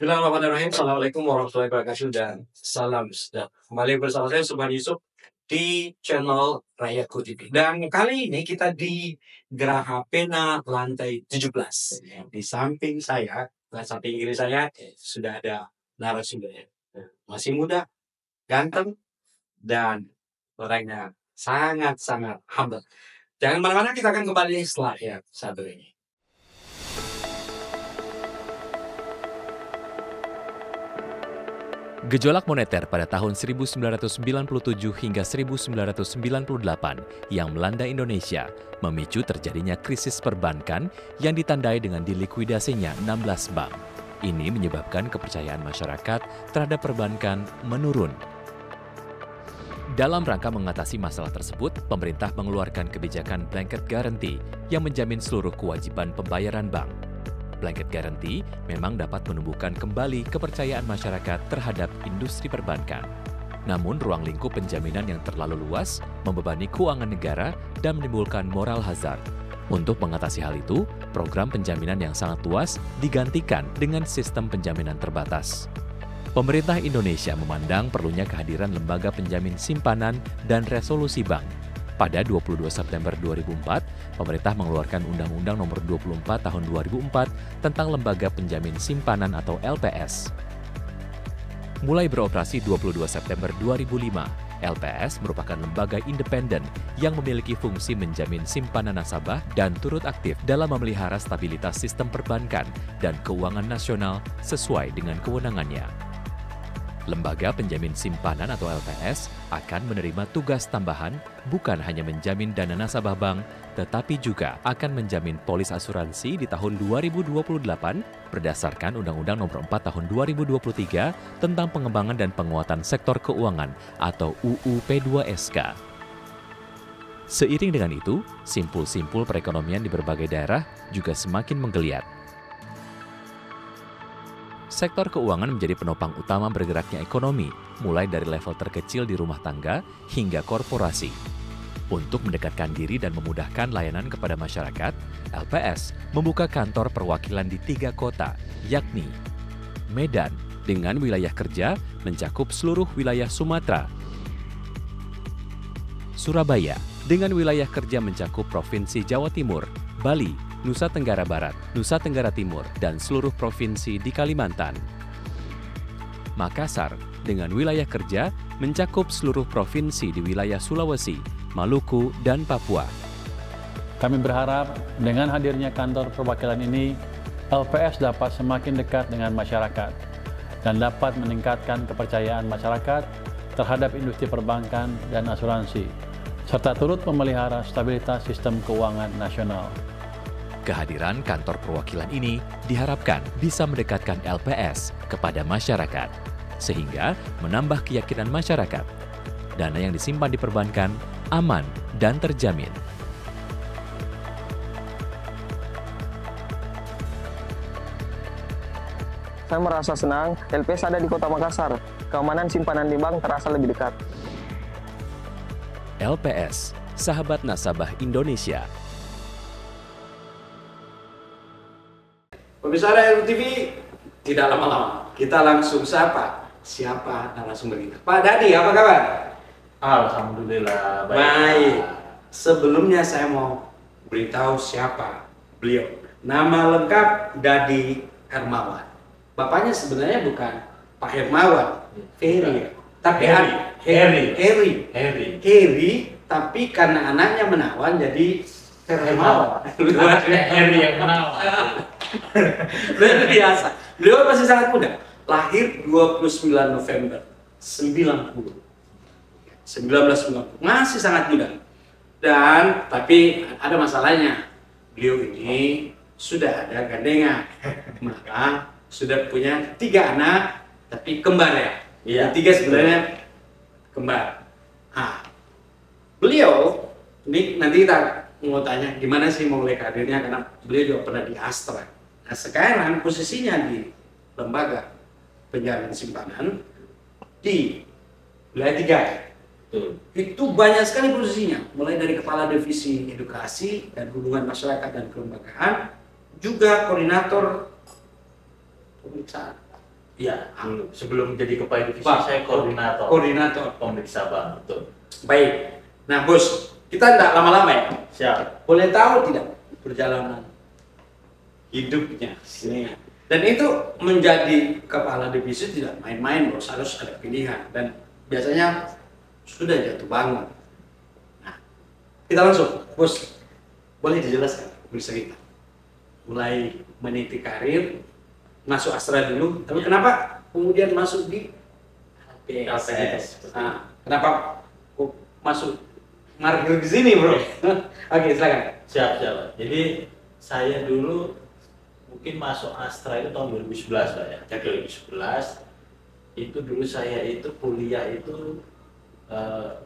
Bismillahirrahmanirrahim. Assalamualaikum warahmatullahi wabarakatuh dan salam sejahtera. Kembali bersama saya Subhan Yusuf di channel Rakyatku TV. Dan kali ini kita di Geraha Pena lantai 17. Di samping saya, dan samping kiri saya sudah ada narasumbernya. Masih muda, ganteng, dan orangnya sangat-sangat humble. Jangan mana-mana, kita akan kembali setelah yang satu ini. Gejolak moneter pada tahun 1997 hingga 1998 yang melanda Indonesia memicu terjadinya krisis perbankan yang ditandai dengan dilikuidasinya 16 bank. Ini menyebabkan kepercayaan masyarakat terhadap perbankan menurun. Dalam rangka mengatasi masalah tersebut, pemerintah mengeluarkan kebijakan blanket guarantee yang menjamin seluruh kewajiban pembayaran bank. Blanket guarantee memang dapat menumbuhkan kembali kepercayaan masyarakat terhadap industri perbankan. Namun, ruang lingkup penjaminan yang terlalu luas membebani keuangan negara dan menimbulkan moral hazard. Untuk mengatasi hal itu, program penjaminan yang sangat luas digantikan dengan sistem penjaminan terbatas. Pemerintah Indonesia memandang perlunya kehadiran lembaga penjamin simpanan dan resolusi bank. Pada 22 September 2004, pemerintah mengeluarkan Undang-Undang Nomor 24 Tahun 2004 tentang Lembaga Penjamin Simpanan atau LPS. Mulai beroperasi 22 September 2005, LPS merupakan lembaga independen yang memiliki fungsi menjamin simpanan nasabah dan turut aktif dalam memelihara stabilitas sistem perbankan dan keuangan nasional sesuai dengan kewenangannya. Lembaga Penjamin Simpanan atau LPS akan menerima tugas tambahan bukan hanya menjamin dana nasabah bank, tetapi juga akan menjamin polis asuransi di tahun 2028 berdasarkan Undang-Undang Nomor 4 Tahun 2023 tentang pengembangan dan penguatan sektor keuangan atau UU P2SK. Seiring dengan itu, simpul-simpul perekonomian di berbagai daerah juga semakin menggeliat. Sektor keuangan menjadi penopang utama bergeraknya ekonomi, mulai dari level terkecil di rumah tangga hingga korporasi. Untuk mendekatkan diri dan memudahkan layanan kepada masyarakat, LPS membuka kantor perwakilan di 3 kota, yakni Medan dengan wilayah kerja mencakup seluruh wilayah Sumatera, Surabaya dengan wilayah kerja mencakup Provinsi Jawa Timur, Bali, Nusa Tenggara Barat, Nusa Tenggara Timur, dan seluruh provinsi di Kalimantan. Makassar dengan wilayah kerja mencakup seluruh provinsi di wilayah Sulawesi, Maluku, dan Papua. Kami berharap dengan hadirnya kantor perwakilan ini, LPS dapat semakin dekat dengan masyarakat dan dapat meningkatkan kepercayaan masyarakat terhadap industri perbankan dan asuransi, serta turut memelihara stabilitas sistem keuangan nasional. Kehadiran kantor perwakilan ini diharapkan bisa mendekatkan LPS kepada masyarakat, sehingga menambah keyakinan masyarakat. Dana yang disimpan di perbankan aman dan terjamin. Saya merasa senang LPS ada di Kota Makassar. Keamanan simpanan di bank terasa lebih dekat. LPS, sahabat nasabah Indonesia. Pemirsa Rakyatku TV, tidak lama-lama, kita langsung sapa siapa narasumber kita. Pak Dadi, apa kabar? Alhamdulillah, Baik. Sebelumnya saya mau beritahu siapa beliau. Nama lengkap Dadi Hermawan. Bapaknya sebenarnya bukan Pak Hermawan, Heri. Tapi Heri, tapi karena anaknya menawan jadi Hermawan. Heri yang kenal. Luar biasa. Beliau masih sangat muda. Lahir 29 November 1990. Masih sangat muda. Dan tapi ada masalahnya. Beliau ini sudah ada gandengan. Maka sudah punya 3 anak, tapi kembar ya. Iya. 3 sebenarnya kembar. Beliau ini nanti kita mau tanya gimana sih mulai karirnya, karena beliau juga pernah di Astra. Nah sekarang posisinya di lembaga penjamin simpanan di wilayah 3. Itu banyak sekali posisinya, mulai dari kepala divisi edukasi dan hubungan masyarakat dan kelembagaan, juga koordinator pemeriksaan Iya, dulu. Sebelum jadi kepala divisi, Pak, saya koordinator. Koordinator. Pemeriksa bank, betul. Baik. Nah, Bos, kita tidak lama-lama ya. Siap. Boleh tahu tidak perjalanan hidupnya? Ini. Dan itu menjadi kepala divisi tidak main-main, Bos. Harus ada pilihan. Dan biasanya sudah jatuh bangun. Nah, kita langsung, Bos. Boleh dijelaskan cerita. Mulai meniti karir, masuk Astra dulu. Tapi kenapa kemudian masuk di LPS? Nah, kenapa kok masuk markir di sini, Bro? Oke, silakan. Siap. Jadi saya dulu mungkin masuk Astra itu tahun 2011 Pak ya. Jadi 2011 itu dulu saya itu kuliah itu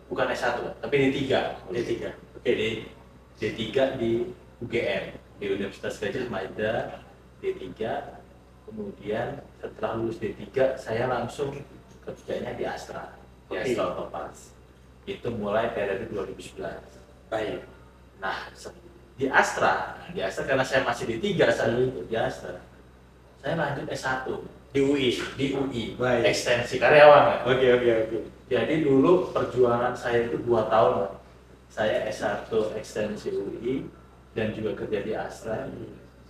bukan S1 tapi D3. Oke, D3 di UGM, di Universitas Gadjah Mada, D3. Kemudian setelah lulus D3 saya langsung kerjanya di Astra, di Astra Autoparts. Itu mulai periode 2011. Baik. Nah, di Astra karena saya masih di 3 saat itu di Astra, saya lanjut S1 di UI, Baik. ekstensi karyawan. Oke. Jadi dulu perjuangan saya itu 2 tahun. Saya S1 ekstensi UI dan juga kerja di Astra.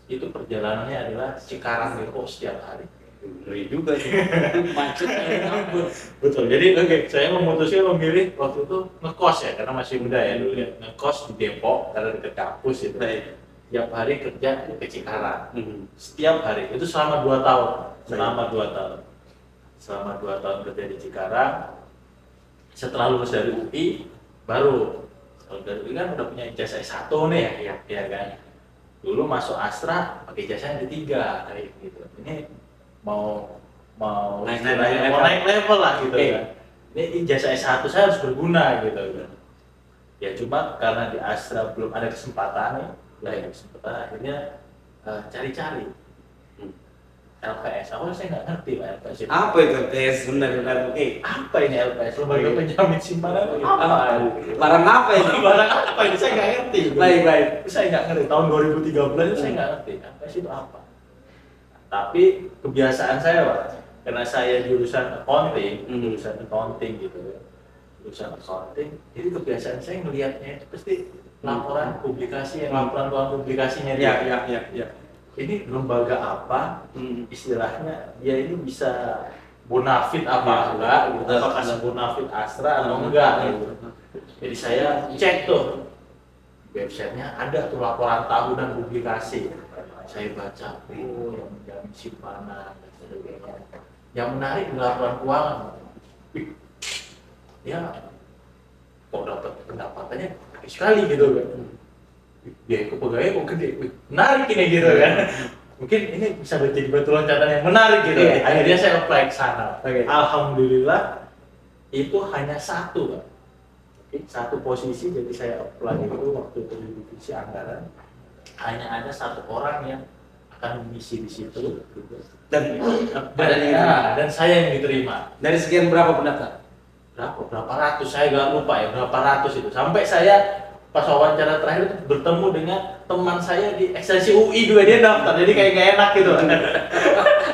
Itu perjalanannya adalah Cikarang Depok setiap hari. Ngeri juga sih. Macet ampun. Betul. Jadi saya memutuskan memilih waktu itu ngekos ya, karena masih muda ya dulu ya. Ngekos di Depok karena dekat kampus itu. Baik. Tiap hari kerja ke Cikarang. Setiap hari itu selama 2 tahun. Selama 2 tahun kerja di Cikarang. Setelah lulus dari UI baru kalau dari UI kan udah punya ijazah S1 nih ya kan. Dulu masuk Astra pakai ijazah D3 kayak gitu. Ini mau naik level lah gitu kan. Ini ijazah S1 saya harus berguna gitu kan. Ya cuma karena di Astra belum ada kesempatan nih, akhirnya cari-cari LPS. Awalnya saya nggak ngerti Pak LPS itu. Apa itu LPS? Benar. Oke. Apa ini LPS? Lembaga penjamin simpanan apa? Barang apa ini? Barang apa ini? Saya nggak ngerti. Baik. Saya nggak ngerti. Tahun 2013 itu saya nggak ngerti LPS itu apa. Tapi kebiasaan saya Pak, karena saya jurusan accounting gitu ya. Jurusan accounting, jadi kebiasaan saya melihatnya itu pasti laporan publikasi, laporan publikasinya dia. Ya. Ini lembaga apa? Istilahnya dia ini bisa bonafit apa enggak gitu. Apakah bonafit Astra atau enggak gitu. Jadi saya cek tuh websitenya, ada tuh laporan tahunan publikasi. Saya baca, yang menjamin simpanan dan sebagainya. Yang menarik di laporan keuangan, ya kok dapat pendapatannya gede sekali gitu kan. Dia pegawai kok gede, menarik ini gitu kan. Mungkin ini bisa jadi batu loncatan yang menarik gitu. Akhirnya saya apply ke sana. Alhamdulillah itu hanya satu Pak. Satu posisi, jadi saya apply itu waktu itu di divisi anggaran. Hanya ada 1 orang yang akan mengisi di situ gitu. Dan saya yang diterima. Dari sekian berapa pendaftar? Berapa ratus, saya nggak lupa ya, berapa ratus itu. Sampai saya pas wawancara terakhir itu bertemu dengan teman saya di ekstensi UI juga, dia daftar, jadi kayak nggak enak gitu.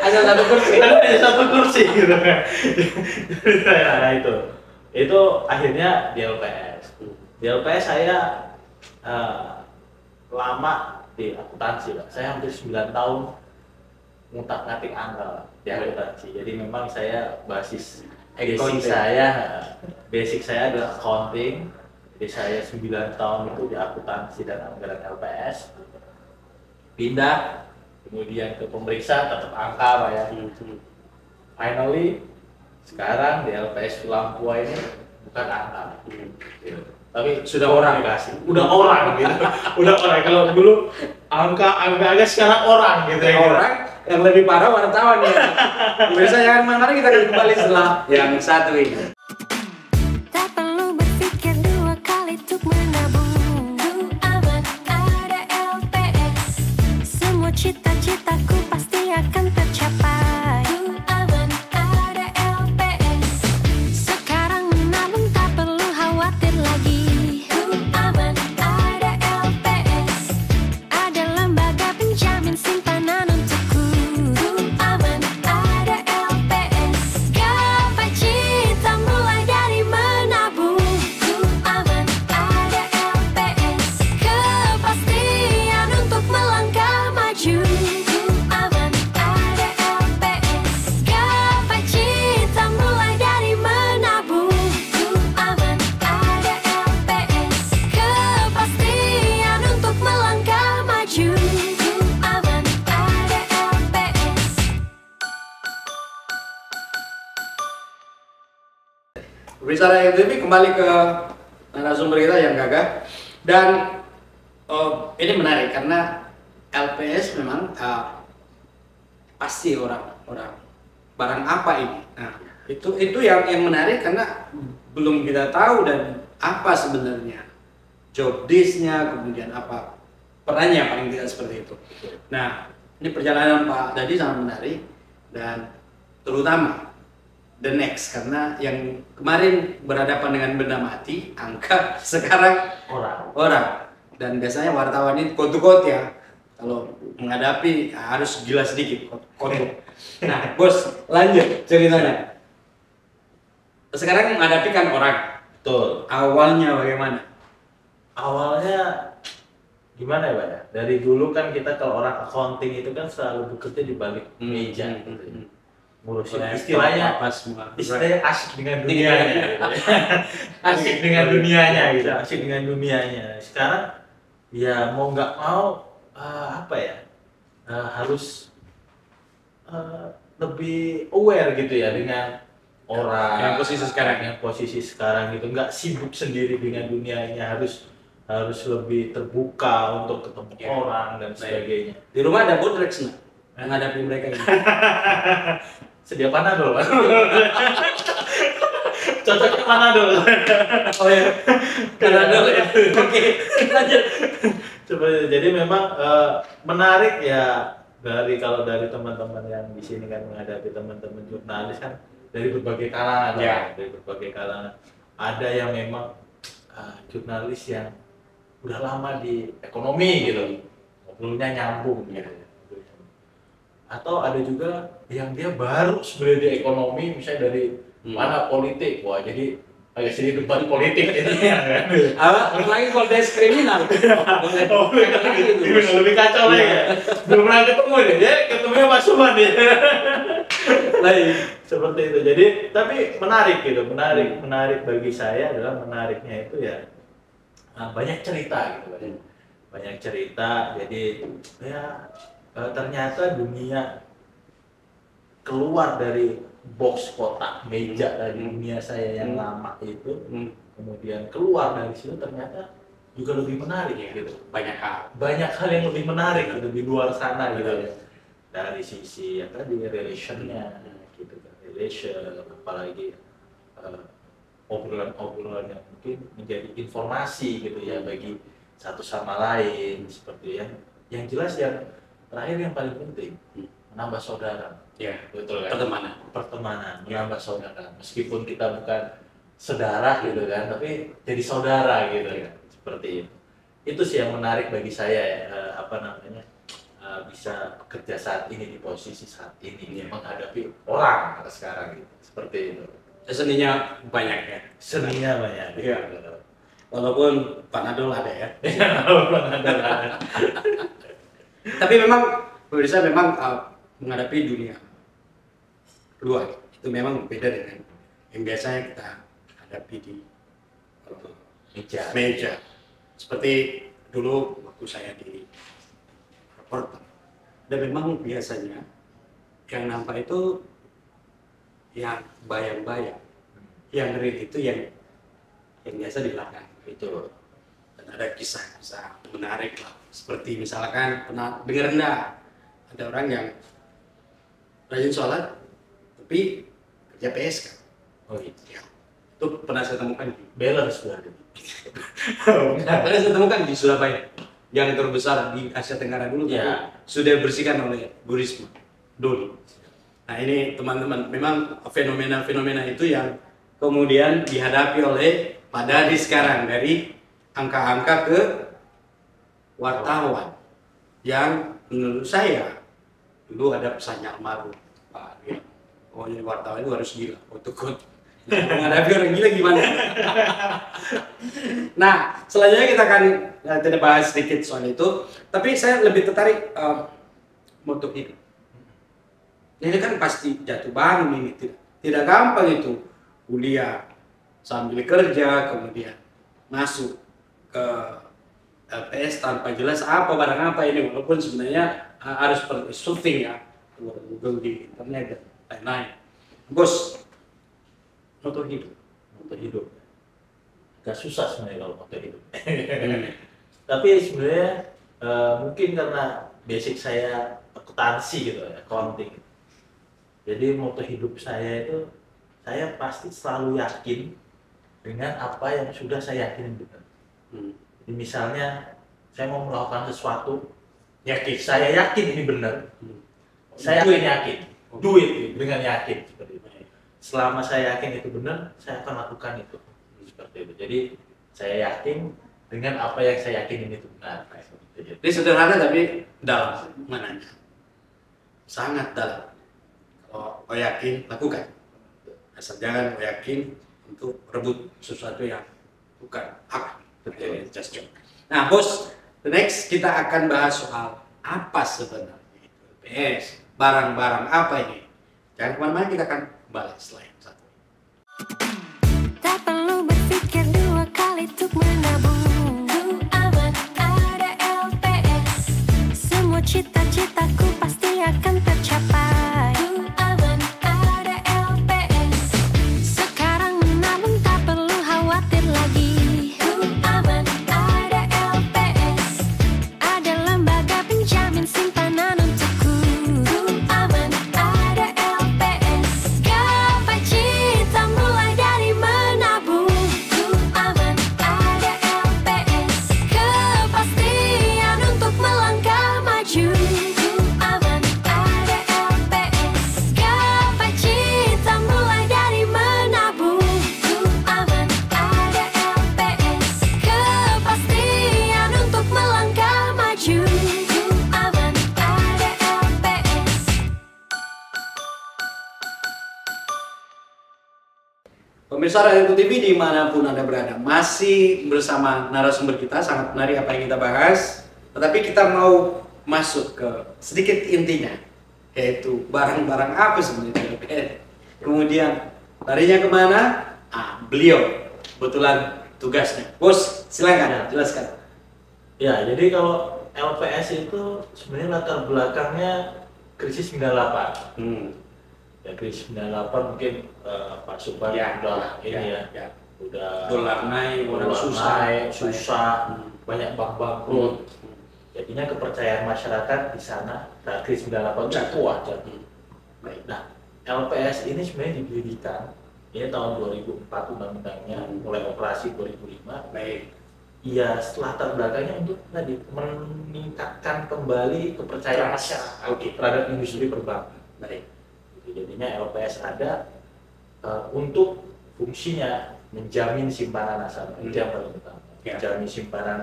Ada 1 kursi. Ada 1 kursi gitu. Nah itu akhirnya di LPS. Di LPS saya lama di akuntansi Pak. Saya hampir 9 tahun ngutak-ngatik angka di akuntansi. Jadi memang saya basic saya adalah accounting. Jadi saya 9 tahun itu di akuntansi dan anggaran LPS. Pindah kemudian ke pemeriksa, tetap angka Pak ya. Finally sekarang di LPS Lampuai ini bukan angka. Tapi sudah orang dikasih, udah orang gitu. Udah orang. Kalau dulu angka sekarang orang gitu ya. Orang yang lebih parah wartawan ya. Pemirsa jangan kemana-mana, kita akan kembali setelah yang satu ini. Tak perlu berpikir 2 kali untuk menabung. Ku aman ada LPS. Semua cita-citaku pasti akan tercapai. Ku aman ada LPS. Sekarang menabung tak perlu khawatir lagi. Ku aman ada LPS. Ada lembaga penjamin simpanan untukku. Ku aman ada LPS. Berbicara LTV, kembali ke narasumber kita yang gagah. Dan ini menarik karena LPS memang pasti orang barang apa ini. Nah, itu yang menarik karena belum kita tahu dan apa sebenarnya job desk-nya, kemudian apa perannya, paling tidak seperti itu. Nah, ini perjalanan Pak Dadi sangat menarik dan terutama the next, karena yang kemarin berhadapan dengan benda mati, angka, sekarang orang. Dan biasanya wartawan itu quote ya, kalau menghadapi harus gila sedikit quote. Nah, bos, lanjut ceritanya. Sekarang menghadapi kan orang. Betul. Awalnya bagaimana? Awalnya gimana ya Pak ya? Dari dulu kan kita kalau orang accounting itu kan selalu bekerja di balik meja gitu ya. Ngurusin istilahnya asik dengan dunianya gitu. Asik dengan dunianya gitu, asik dengan dunianya. Sekarang ya mau nggak mau apa ya, harus lebih aware gitu ya dengan orang yang posisi sekarang gitu, nggak sibuk sendiri dengan dunianya, harus lebih terbuka untuk ketemu orang dan sebagainya. Di rumah ada Bodrex nggak menghadapi mereka ini? Sedia Panadol. Cocoknya Panadol. Oh ya, Panadol ya. Oke, lanjut. Coba, jadi memang menarik ya, kalau dari teman-teman yang di sini kan menghadapi teman-teman jurnalis kan dari berbagai kalangan, dari berbagai kalangan. Ada yang memang jurnalis yang udah lama di ekonomi gitu, ngobrolnya nyambung gitu. Atau ada juga yang dia baru sebenarnya di ekonomi, misalnya dari mana politik, wah jadi agak sedikit debat politik gitu ya kan. Lagi konteks kriminal. Lebih kacau lagi ya. Belum pernah ketemu deh, dia ketemunya Mas Suman ya. Seperti itu. Jadi tapi menarik gitu, menarik bagi saya adalah menariknya itu ya banyak cerita gitu, banyak cerita. Jadi ya ternyata dunia keluar dari box kotak meja dari dunia saya yang lama itu, kemudian keluar dari situ ternyata juga lebih menarik ya gitu. Banyak hal yang lebih menarik gitu di luar sana gitu ya. Dari sisi ya tadi relationnya gitu kan, apalagi obrolan yang mungkin menjadi informasi gitu ya bagi satu sama lain, seperti yang jelas yang terakhir yang paling penting menambah saudara. Ya, betul kan? Pertemanan, menambah saudara. Meskipun kita bukan saudara gitu kan, tapi jadi saudara gitu kan. Seperti itu. Itu sih yang menarik bagi saya ya, bisa bekerja saat ini di posisi saat ini menghadapi orang sekarang gitu. Seperti itu. Seninya banyak ya. Seninya banyak. Iya. Walaupun Panadol ada ya. Tapi memang pemirsa memang menghadapi dunia luar itu memang beda dengan yang biasanya kita hadapi di meja. Seperti dulu waktu saya di reporter, dan memang biasanya yang nampak itu yang bayang-bayang, yang real itu yang biasa di belakang itu. Dan ada kisah-kisah menarik lah, seperti misalkan pernah dengar enggak ada orang yang rajin sholat tapi kerja PSK. Oh gitu. Ya, itu pernah saya temukan di balance berarti. pernah saya temukan di Surabaya yang terbesar di Asia Tenggara dulu, ya. Sudah dibersihkan oleh Bu Risma dulu. Nah ini teman-teman, memang fenomena-fenomena itu yang kemudian dihadapi oleh Pak Dadi sekarang, dari angka-angka ke wartawan yang menurut saya dulu ada pesannya almarhum Pak Ria. Oh ini wartawan itu harus gila, untuk menghadapi orang gila gimana? Nah selanjutnya kita akan tidak bahas sedikit soal itu, tapi saya lebih tertarik moto hidup. Ini kan pasti jatuh bangun ini, tidak gampang itu kuliah sambil kerja, kemudian masuk ke LPS tanpa jelas barang apa ini, walaupun sebenarnya harus surfing ya, Google di internet dan lain-lain. Bos, moto hidup moto hidup. Agak susah sebenarnya kalau moto hidup. Tapi sebenarnya mungkin karena basic saya akuntansi gitu ya, accounting. Jadi moto hidup saya itu, saya pasti selalu yakin dengan apa yang sudah saya yakini benar. Jadi misalnya saya mau melakukan sesuatu, saya yakin ini benar. Saya yakin, do it dengan yakin seperti itu. Selama saya yakin itu benar, saya akan lakukan itu seperti itu. Jadi saya yakin dengan apa yang saya yakin itu benar. Ini sederhana tapi dalam mananya, sangat dalam. Kalau yakin, lakukan. Asal jangan yakin untuk rebut sesuatu yang bukan hak. Just joke. Nah, bos, the next kita akan bahas soal apa sebenarnya LPS, barang-barang apa ini. Jangan kemana-mana, kita akan kembali setelah yang satu. Tak perlu berpikir dua kali untuk menabung. Ku aman ada LPS. Semua cita-citaku pasti akan tercapai. Ku aman ada LPS. Sekarang menabung tak perlu khawatir lagi. Ku aman ada LPS. Ada lembaga penjamin simpanan untukku. Ku aman ada LPS. Gapai cita mulai dari menabung. Ku aman ada LPS. Kepastian untuk melangkah maju. Ku aman ada LPS. Gapai cita mulai dari menabung. Ku aman ada LPS. Kepastian untuk melangkah maju. Ku aman ada LPS. Pemirsa Rakyatku TV dimanapun Anda berada, masih bersama narasumber kita, sangat menarik apa yang kita bahas. Tetapi kita mau masuk ke sedikit intinya, yaitu barang-barang apa sebenarnya LPS. Kemudian larinya kemana? Beliau kebetulan tugasnya. Bos, silakan jelaskan. Ya, jadi kalau LPS itu sebenarnya latar belakangnya krisis 98. Ya, krisis 98 mungkin Pak Subhan udah udah Dolar naik, orang dolar susah. naik, susah, banyak bank bangkrut. Jadinya kepercayaan masyarakat di sana saat krisis 98 itu kuat. Baik. Nah, LPS ini sebenarnya didirikan ini tahun 2004 undang-undangnya, mulai operasi 2005. Baik. Iya, latar belakangnya untuk tadi meningkatkan kembali kepercayaan Trust. masyarakat terhadap industri perbankan. Baik. Jadinya LPS ada untuk fungsinya menjamin simpanan nasabah. Itu yang paling utama. Ya. Menjamin simpanan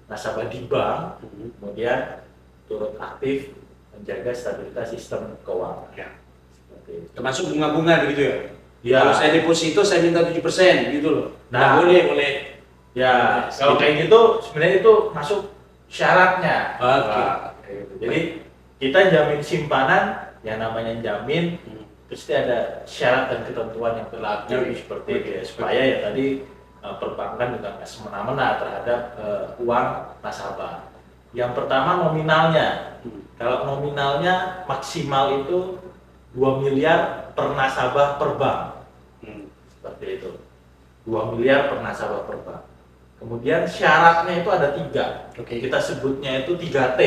nasabah di bank, kemudian turut aktif menjaga stabilitas sistem keuangan. Ya. Seperti itu. Termasuk bunga-bunga begitu ya? Ya. Kalau saya deposito saya minta 7% gitu loh. Nah, boleh. Ya, kalau kayak gitu sebenarnya itu masuk syaratnya. Oke. Nah, kayak gitu. Jadi kita jamin simpanan, yang namanya jamin pasti ada syarat dan ketentuan yang berlaku seperti itu ya, supaya ya tadi perbankan juga nggak semena-mena terhadap uang nasabah. Yang pertama nominalnya. Kalau nominalnya maksimal itu 2 miliar per nasabah per bank. Seperti itu. 2 miliar per nasabah per bank. Kemudian syaratnya itu ada 3. Kita sebutnya itu 3T.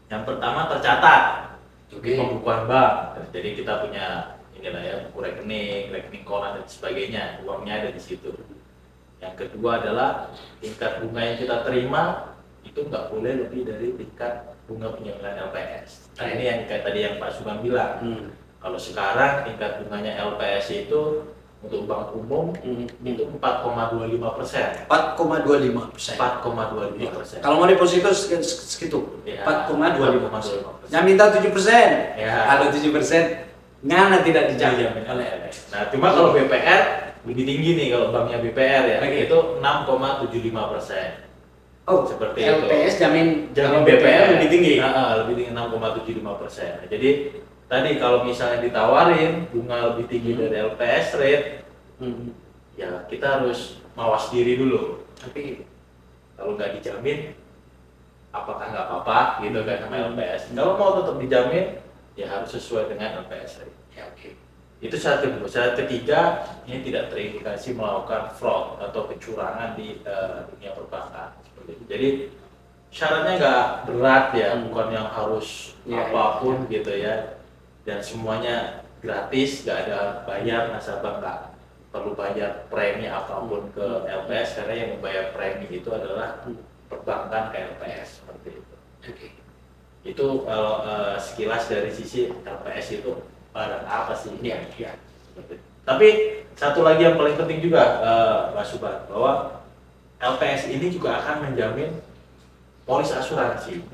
Yang pertama tercatat di pembukuan bank. Jadi kita punya inilah ya, buku rekening koran dan sebagainya, uangnya ada di situ. Yang kedua adalah tingkat bunga yang kita terima itu nggak boleh lebih dari tingkat bunga penyimpan LPS. Nah ini yang kayak tadi yang Pak Sugeng bilang. Kalau sekarang tingkat bunganya LPS itu untuk bank umum itu 4,25%. 4,25%. 4,25%. Kalau mau deposito segitu, Ya, 4,25%. Yang minta 7%. Ya. Kalau 7%, ngana tidak dijamin oleh LPS. Nah, cuma kalau BPR lebih tinggi nih, kalau banknya BPR ya, Oke. itu 6,75%. Oh, Seperti itu. LPS jamin Jamin kalau BPR lebih tinggi. Lebih tinggi 6,75%. Jadi tadi kalau misalnya ditawarin bunga lebih tinggi dari LPS rate, ya kita harus mawas diri dulu. Tapi kalau nggak dijamin, apakah nggak apa-apa gitu kan sama LPS. Kalau mau tetap dijamin, ya harus sesuai dengan LPS rate. Ya, oke. Itu syarat kedua. Syarat ketiga, ini tidak terindikasi melakukan fraud atau kecurangan di dunia perbankan. Seperti itu. Jadi syaratnya nggak berat ya, bukan yang harus apapun gitu ya, dan semuanya gratis, nggak ada bayar, nasabah nggak perlu bayar premi apapun ke LPS, karena yang membayar premi itu adalah perbankan ke LPS seperti itu. Itu kalau sekilas dari sisi LPS itu barang apa sih? Seperti itu. Tapi satu lagi yang paling penting juga, Mas Subhan, bahwa LPS ini juga akan menjamin polis asuransi.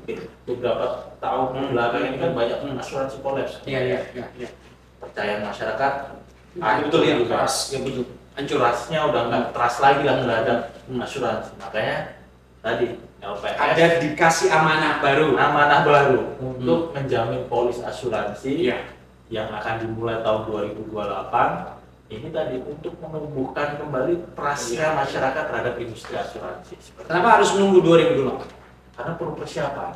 Beberapa tahun belakang ini kan banyak asuransi kolaps. Percayaan masyarakat betul ya, betul. Trustnya udah nggak trust lagi lah terhadap asuransi. Makanya tadi LPS Ada dikasih amanah baru. Untuk menjamin polis asuransi yang akan dimulai tahun 2028. Ini tadi untuk menumbuhkan kembali trustnya masyarakat terhadap industri asuransi. Kenapa harus menunggu 2028? Karena perlu persiapan.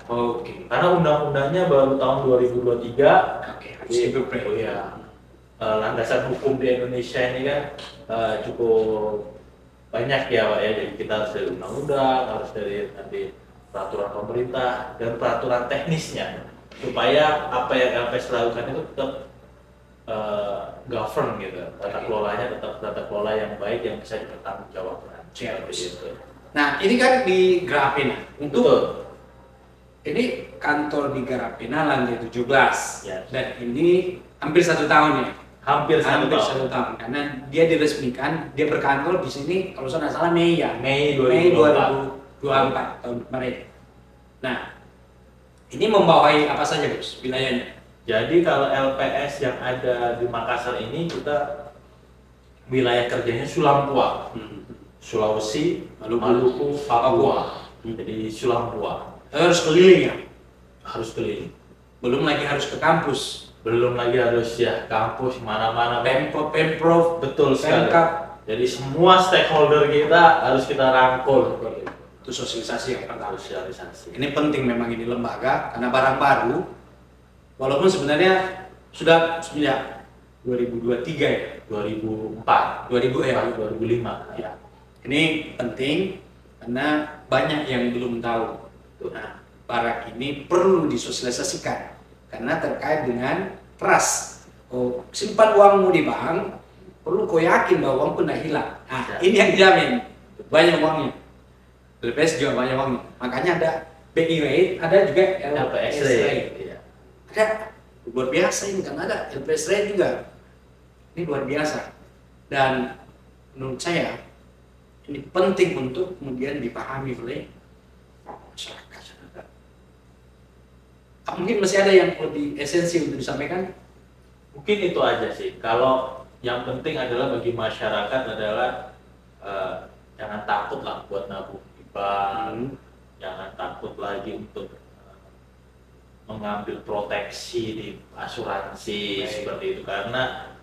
Karena undang-undangnya baru tahun 2023. harus diprepare. Iya. Landasan hukum di Indonesia ini kan cukup banyak ya Pak ya. Jadi kita harus dari undang-undang, harus dari nanti peraturan pemerintah dan peraturan teknisnya, supaya apa yang LPS lakukan itu tetap govern gitu, tata kelolanya tetap tata kelola yang baik yang bisa dipertanggungjawabkan. Gitu. Nah, ini kan di Garapina. Betul. Ini kantor di Garapina lantai 17. Ya. Dan ini hampir 1 tahun ya. Hampir Hampir 1 tahun. 1 tahun. Karena dia diresmikan, dia berkantor di sini kalau saya nggak salah Mei ya. Mei 2024 tahun kemarin. Nah, ini membawahi apa saja Gus wilayahnya? Jadi kalau LPS yang ada di Makassar ini kita wilayah kerjanya Sulampua, Sulawesi, Maluku, Papua. Jadi Sulampua. Harus keliling ya? Harus keliling. Belum lagi harus ke kampus. Belum lagi harus ya kampus mana-mana. Pemprov, Betul sekali. Pemkap. Jadi semua stakeholder kita harus kita rangkul. Itu sosialisasi yang pertama. Sosialisasi. Ini penting memang ini lembaga karena barang baru. Walaupun sebenarnya sudah sejak 2023 ya. 2004. 2005. Ya. Ini penting karena banyak yang belum tahu. Nah, barang ini perlu disosialisasikan karena terkait dengan trust. Oh, simpan uangmu di bank, perlu kau yakin bahwa uangku tidak hilang. Nah, ini yang dijamin. Banyak uangnya. LPS juga banyak uangnya. Makanya ada BI rate, ada juga LPS rate. Iya. Ada luar biasa ini kan ada LPS rate juga. Ini luar biasa. Dan menurut saya ini penting untuk kemudian dipahami oleh masyarakat. Mungkin masih ada yang lebih esensi untuk disampaikan? Mungkin itu aja sih. Kalau yang penting adalah bagi masyarakat adalah jangan takut lah buat nabung di bank, jangan takut lagi untuk mengambil proteksi di asuransi seperti itu, karena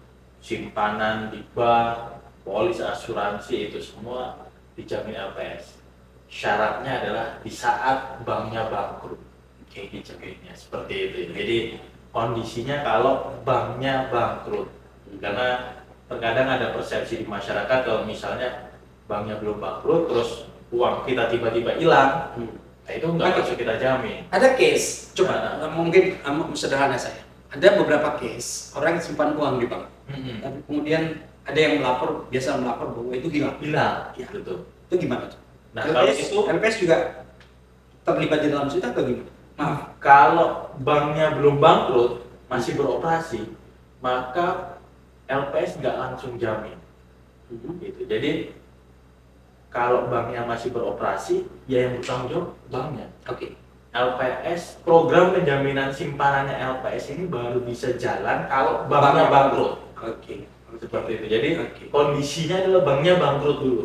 simpanan di bank, polis asuransi itu semua dijamin LPS. Syaratnya adalah di saat banknya bangkrut. Dijaminnya seperti itu. Jadi kondisinya kalau banknya bangkrut, karena terkadang ada persepsi di masyarakat kalau misalnya banknya belum bangkrut terus uang kita tiba-tiba hilang, nah itu nggak bisa kita jamin. Ada case, coba mungkin sederhana saya. Ada beberapa case orang yang simpan uang di bank, tapi kemudian ada yang biasa melapor bahwa itu hilang. Ya. Betul. Itu gimana tuh? Nah, kalau itu LPS juga terlibat di dalam situ atau gimana? Maaf. Kalau banknya belum bangkrut, masih beroperasi, maka LPS nggak langsung jamin. Gitu. Jadi kalau banknya masih beroperasi, ya yang bertanggung jawab banknya. LPS, program penjaminan simpanannya LPS ini baru bisa jalan kalau banknya bangkrut. Seperti itu. Jadi kondisinya adalah banknya bangkrut dulu.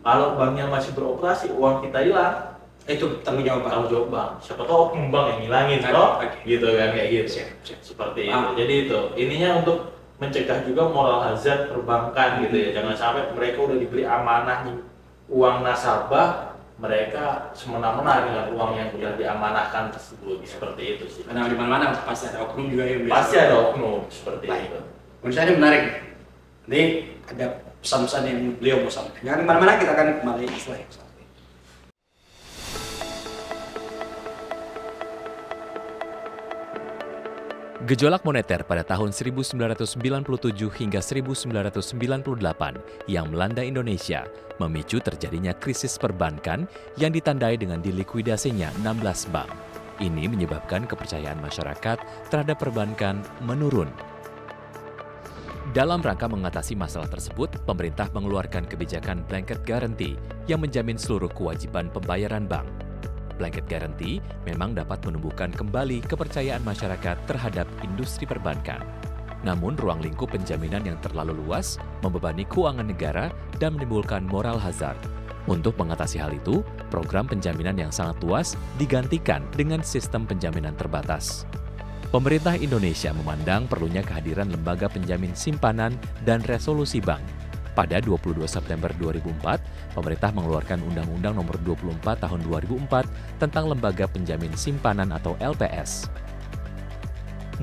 Kalau banknya masih beroperasi, uang kita hilang, itu tanggung jawab bank. Siapa tahu oknum bank yang ngilangin toh, gitu kan kayak gitu. Seperti itu. Jadi itu ininya untuk mencegah juga moral hazard perbankan gitu ya. Jangan sampai mereka udah diberi amanah uang nasabah, mereka semena-mena dengan uang yang sudah diamanahkan tersebut. Seperti itu sih. Karena di mana-mana pasti ada oknum juga yang pasti ada oknum seperti itu. Menurut saya ini menarik. Ini ada pesan-pesan yang beliau mau sampaikan. Jangan kemana-mana, kita akan kembali setelah yang satu. Gejolak moneter pada tahun 1997 hingga 1998 yang melanda Indonesia memicu terjadinya krisis perbankan yang ditandai dengan dilikuidasinya 16 bank. Ini menyebabkan kepercayaan masyarakat terhadap perbankan menurun. Dalam rangka mengatasi masalah tersebut, pemerintah mengeluarkan kebijakan blanket guarantee yang menjamin seluruh kewajiban pembayaran bank. Blanket guarantee memang dapat menumbuhkan kembali kepercayaan masyarakat terhadap industri perbankan. Namun, ruang lingkup penjaminan yang terlalu luas membebani keuangan negara dan menimbulkan moral hazard. Untuk mengatasi hal itu, program penjaminan yang sangat luas digantikan dengan sistem penjaminan terbatas. Pemerintah Indonesia memandang perlunya kehadiran lembaga penjamin simpanan dan resolusi bank. Pada 22 September 2004, pemerintah mengeluarkan Undang-Undang Nomor 24 Tahun 2004 tentang Lembaga Penjamin Simpanan atau LPS.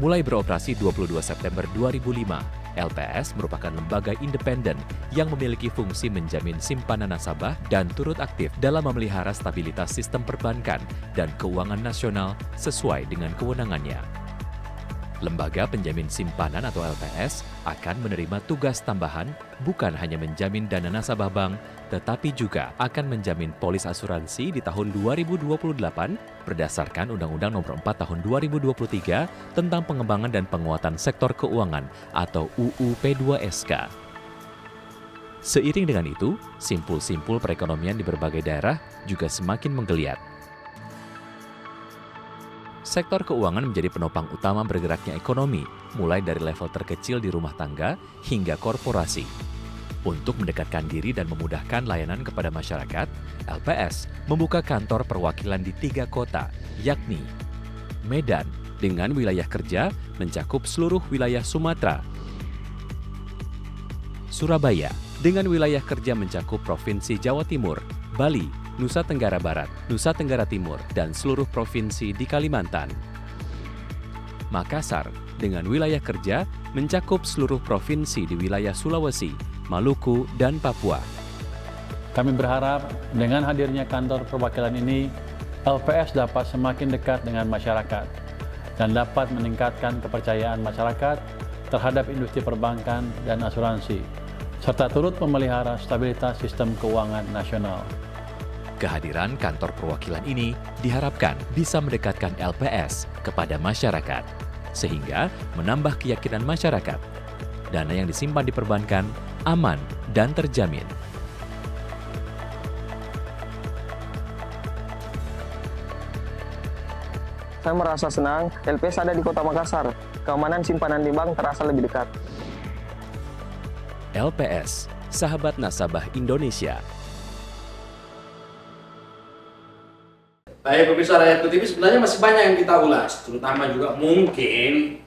Mulai beroperasi 22 September 2005, LPS merupakan lembaga independen yang memiliki fungsi menjamin simpanan nasabah dan turut aktif dalam memelihara stabilitas sistem perbankan dan keuangan nasional sesuai dengan kewenangannya. Lembaga Penjamin Simpanan atau LPS akan menerima tugas tambahan bukan hanya menjamin dana nasabah bank, tetapi juga akan menjamin polis asuransi di tahun 2028 berdasarkan Undang-Undang Nomor 4 Tahun 2023 tentang pengembangan dan penguatan sektor keuangan atau UU P2SK. Seiring dengan itu, simpul-simpul perekonomian di berbagai daerah juga semakin menggeliat. Sektor keuangan menjadi penopang utama bergeraknya ekonomi, mulai dari level terkecil di rumah tangga hingga korporasi. Untuk mendekatkan diri dan memudahkan layanan kepada masyarakat, LPS membuka kantor perwakilan di 3 kota, yakni Medan dengan wilayah kerja mencakup seluruh wilayah Sumatera, Surabaya dengan wilayah kerja mencakup Provinsi Jawa Timur, Bali, Nusa Tenggara Barat, Nusa Tenggara Timur, dan seluruh provinsi di Kalimantan. Makassar dengan wilayah kerja mencakup seluruh provinsi di wilayah Sulawesi, Maluku, dan Papua. Kami berharap dengan hadirnya kantor perwakilan ini, LPS dapat semakin dekat dengan masyarakat dan dapat meningkatkan kepercayaan masyarakat terhadap industri perbankan dan asuransi, serta turut memelihara stabilitas sistem keuangan nasional. Kehadiran kantor perwakilan ini diharapkan bisa mendekatkan LPS kepada masyarakat, sehingga menambah keyakinan masyarakat. Dana yang disimpan di perbankan aman dan terjamin. Saya merasa senang LPS ada di Kota Makassar. Keamanan simpanan di bank terasa lebih dekat. LPS, sahabat nasabah Indonesia. Baik pemirsa Rakyatku TV, sebenarnya masih banyak yang kita ulas, terutama juga mungkin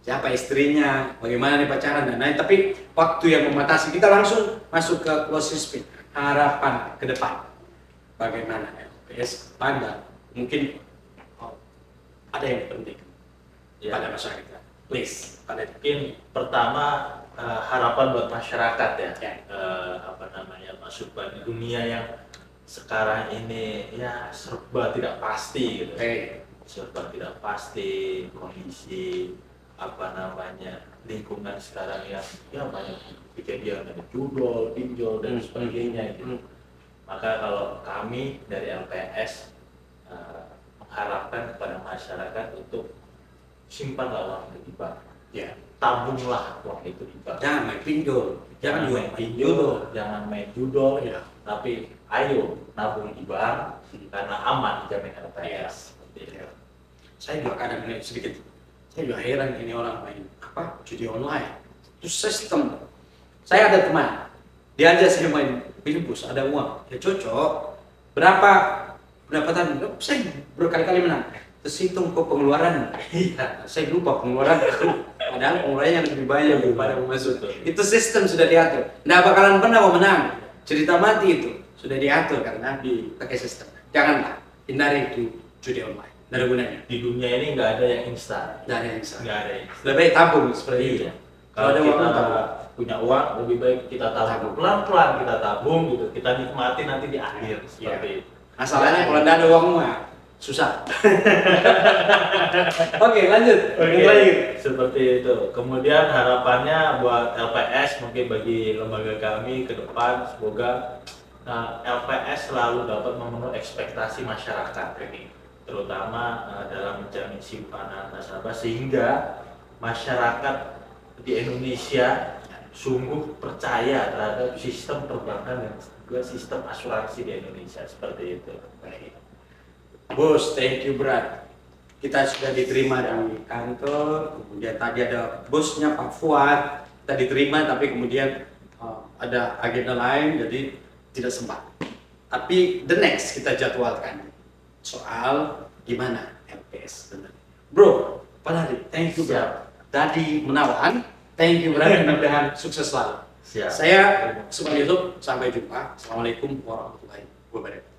siapa istrinya, bagaimana nih pacaran dan lain. Tapi waktu yang membatasi, kita langsung masuk ke closing speech. Harapan ke depan, bagaimana LPS pandang mungkin ada yang penting pada masyarakat. Please, Mungkin pertama harapan buat masyarakat ya, masuk di dunia yang sekarang ini ya serba tidak pasti gitu. Serba tidak pasti, kondisi lingkungan sekarang yang ya banyak kejadian ada judol, pinjol dan sebagainya gitu. Maka kalau kami dari LPS mengharapkan kepada masyarakat untuk simpanlah uang itu di bank. Ya, Tabunglah uang itu di bank. jangan main pinjol, Jangan main pinjol, jangan main judol, Ya. tapi ayo nabung di bank karena aman dijamin LPS. Ya. Saya juga kadang ini sedikit, saya juga heran ini orang main judi online. Itu sistem. Saya ada teman, dia aja saya main Pilbus, ada uang, ya cocok. Berapa pendapatan? Saya berkali-kali menang. Terus hitung kok pengeluaran. Iya, saya lupa pengeluaran. Padahal pengeluarannya yang lebih banyak daripada masuk. Itu sistem sudah diatur. Nggak bakalan pernah mau menang. Cerita mati itu sudah diatur karena pakai sistem. Janganlah hindari itu judi online. Nggak ada gunanya. Di dunia ini nggak ada yang instan. Nggak ada yang salah. Nggak ada yang instan. Lebih baik tabung seperti itu. Iya. Kalau ada uang, kita tabung. punya uang, lebih baik kita tabung pelan-pelan, kita tabung gitu, kita nikmati nanti di akhir seperti itu. Masalahnya kalau nggak ada uang mah susah. Oke, lanjut. Seperti itu. Kemudian harapannya buat LPS, mungkin bagi lembaga kami ke depan, semoga LPS selalu dapat memenuhi ekspektasi masyarakat ini, terutama dalam menjamin simpanan nasabah, sehingga masyarakat di Indonesia sungguh percaya terhadap sistem perbankan dan juga sistem asuransi di Indonesia, seperti itu. Bos, thank you Brad. Kita sudah diterima di kantor, kemudian tadi ada bosnya Pak Fuad, kita diterima tapi kemudian ada agenda lain jadi tidak sempat. Tapi the next kita jadwalkan soal gimana LPS benar. Bro, Pak Lari, thank you Brad. Tadi menawan, thank you Brad, mudah-mudahan sukses selalu. Siap. Saya Subhan Yusuf, sampai jumpa. Assalamualaikum warahmatullahi wabarakatuh.